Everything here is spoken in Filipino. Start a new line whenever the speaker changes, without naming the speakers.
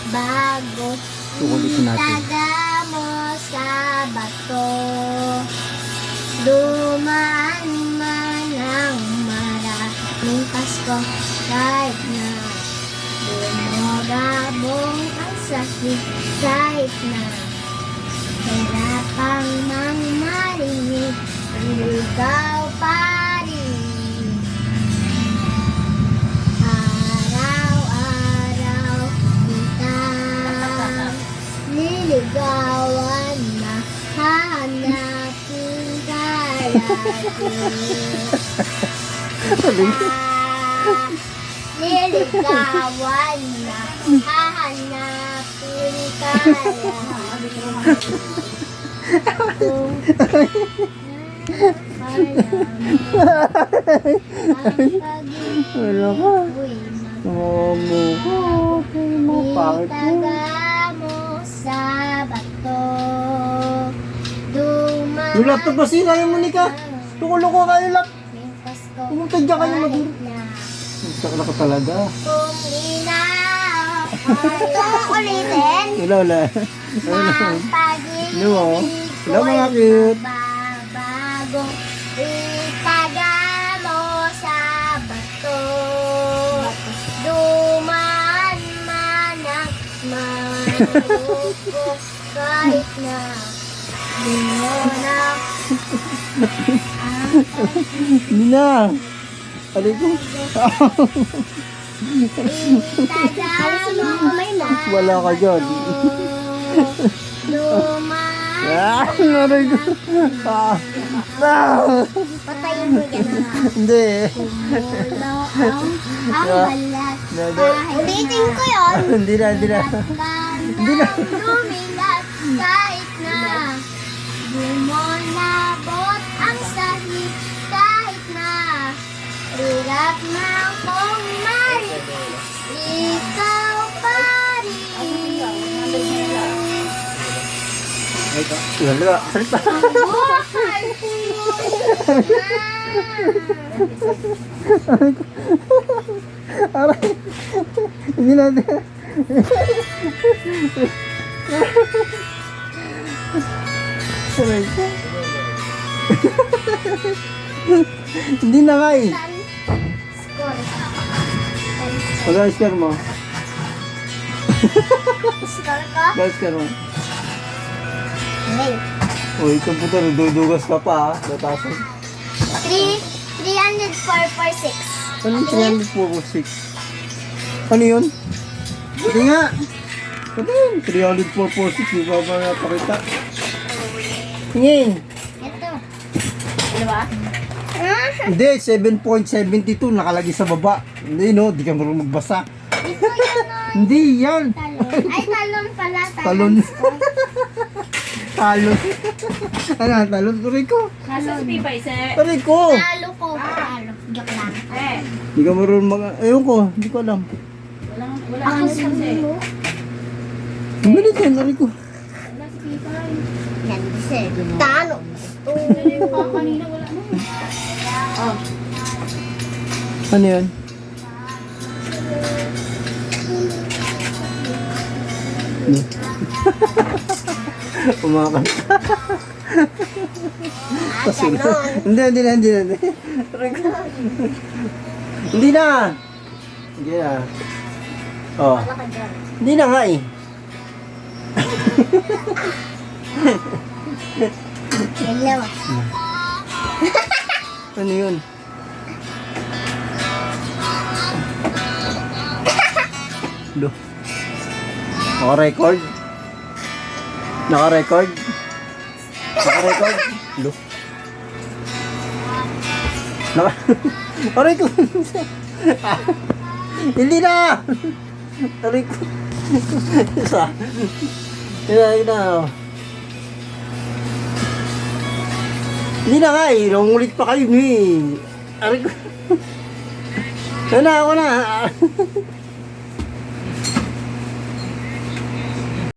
bago
Ulitin natin.
itaga mo sa bato. Dumaan man ang maraming Pasko, kahit na dumagabong ang sakit, kahit na hirapang mang marinig, ikaw pa rin. Araw-araw kitang niligawan na hahanapin ka lagi. Niligawan na hahanapin ka lagi. Kung
Wala ka. Okay mo. Pangit mo.
itaga mo sa bato. Dumaan
Yung laptop ba sila yung Monica? Tuko-loko kayo lang.
ng Pasko,
Pumunta dyan kayo
kahit
mag-
na
Nagtakla ka talaga.
kung inaakala ulitin
Wala.
ng pag-ibig
Ano mo? Wala mga
ko'y
cute.
mababago. Itaga mo sa bato. Dumaan man ang maluko, kahit na di mo na ang
Hindi na. Alay ko.
itaga mo sa
Wala ka dyan.
Dumaan.
Aray ko.
Patayin mo yan na.
Hindi.
Kumulo ang balat.
Hindi.
Ulitin ko yun.
Hindi na.
Gandang lumilat kahit na di mo nabot ang sahig, kahit na hirap na akong marinig, ikaw pa rin.
Wala. Salita.
Buhay ko
Aray. Hindi na. Aray ko. Hindi na nga eh.
Score.
Pag-score mo.
Score ko?
Pag-score mo.
Hey.
Uy, computer, dudugas ka pa ha. Tatasan.
30446.
Anong 346? Ano yun? Hindi nga. Ano yun? 346. Di ba ba napakita? Tingin.
Ito.
Hindi, 7.72 nakalagay sa baba. Hindi no, di ka marunong magbasa.
Ito yan o.
Hindi yan.
Talon. Ay, talon pala.
Talon. Talon. Ano, talon? Rico.
Nasa sa tibay, sir.
Rico.
Talo ko. Talo. Joke lang.
Eh,
Hindi ka marunong mag... Ayun ko, hindi ko alam.
wala
Ako
nang
sa
sir.
mo.
Bumili ka, Rico.
Wala sa tibay.
Yan, sir. Talo.
Dali mo ka kanina, wala na. Oh,
Ano yun? Ano? Umakan. Pasunod. Hindi na. Rico. Hindi na. Hindi na. Oh.
Wala ka dyan.
Hindi na nga eh.
Dalawa.
Ano yun? Lo. Naka-record? Naka-record? Naka-record? Lo. Naka-record? Hindi na! Aray ko. Isa. Yun na. Hindi na nga eh. Nangungulit pa kayo eh. Aray ko. Yan na, ako na.